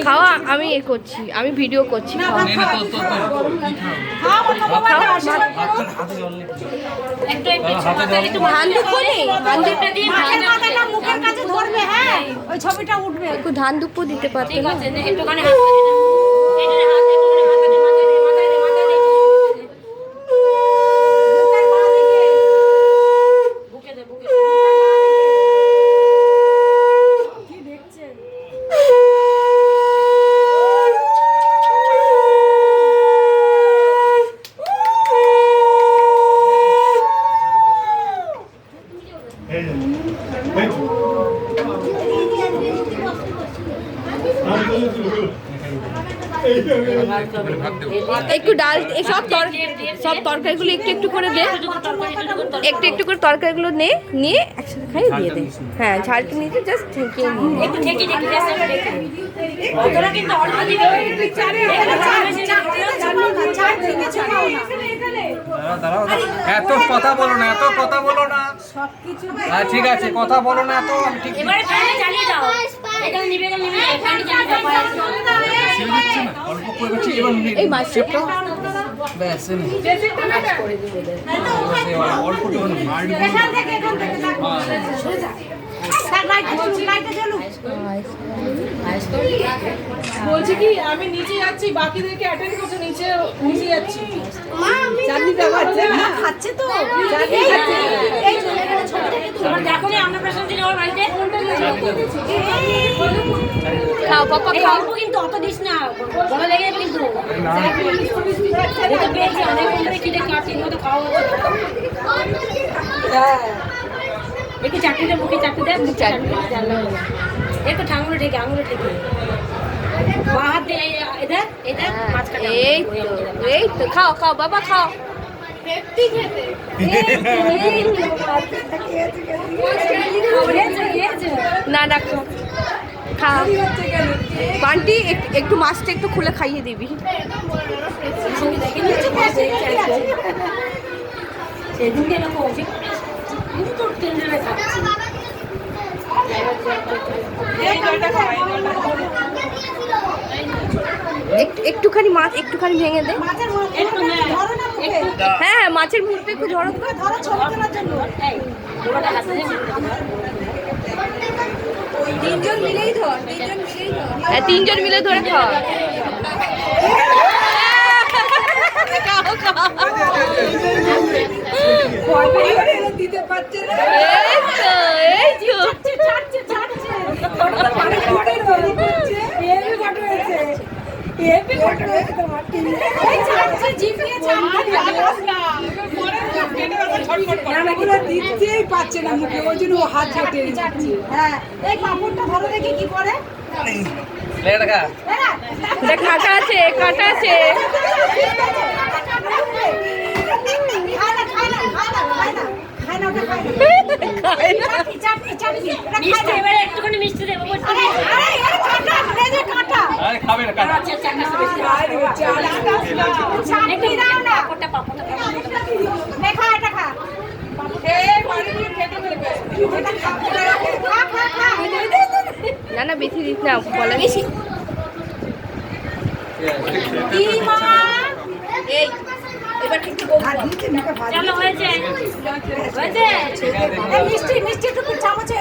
খাওয়া আমি এ করছি, আমি ভিডিও করছি। একটু ধান দুপ্প দিতে পারতে না? একটু ডাল সব তরকারিগুলো একটু একটু করে দে, একটু একটু করে তরকারিগুলো নিয়ে একসাথে খাইয়ে দিয়ে দে। হ্যাঁ, ঝালটা নিতে জাস্ট ঠেকিয়ে এত কথা বলো না, এত কথা বলো না। ঠিক আছে, কথা বলো না এত। এই মাছটা বলছি কি আমি নিচে যাচ্ছি, বাকিদেরকে অ্যাটেন্ড করতে নিচে যাচ্ছি। চাঁদনিটা খাচ্ছে না, খাচ্ছে তো এই চলে গেল ছোট থেকে। তোমরা দেখো নি আমরা প্রশ্ন দিলে ওর বাড়িতে খাও পাপা খাও, কিন্তু অত দিস না, বড় লেগে যাবে কিন্তু। এটা বেশি অনেক করে কি দেখে আছে মতো খাওয়া হচ্ছে। হ্যাঁ, একটু চাটনি দে, মুখে চাটনি দে, মুখে চাটনি একটু ঠাঙ্গুলো ঠেকে, আঙুলো ঠেকে বা হাত দিয়ে এদের মাছ কাটা। এই তো খাও খাও বাবা খাও। না না খা বান্টি, একটু মাছটা একটু খুলে খাইয়ে দিবি। সেদিনকে এরকম তোর টেনশনে খাচ্ছি। একটুখানি মাছ একটুখানি ভেঙে দে। হ্যাঁ, মাছের মুখটা একটু ধরো, তিনজন মিলেই ধর, হ্যাঁ তিনজন মিলে ধরে খাও। দিতে পারছে না, দিতেই পারছে না মুখে, ওই জন্য হাত ঝেটে যাচ্ছে। হ্যাঁ, এই পাপড়টা ধরো দেখি কি করে। কাটা আছে, কাটা আছে। একটুখানি মিষ্টি দেবো। না না বেশি দিস না, বলা বেশি। হয়েছে মিষ্টি মিষ্টি একটু চামচে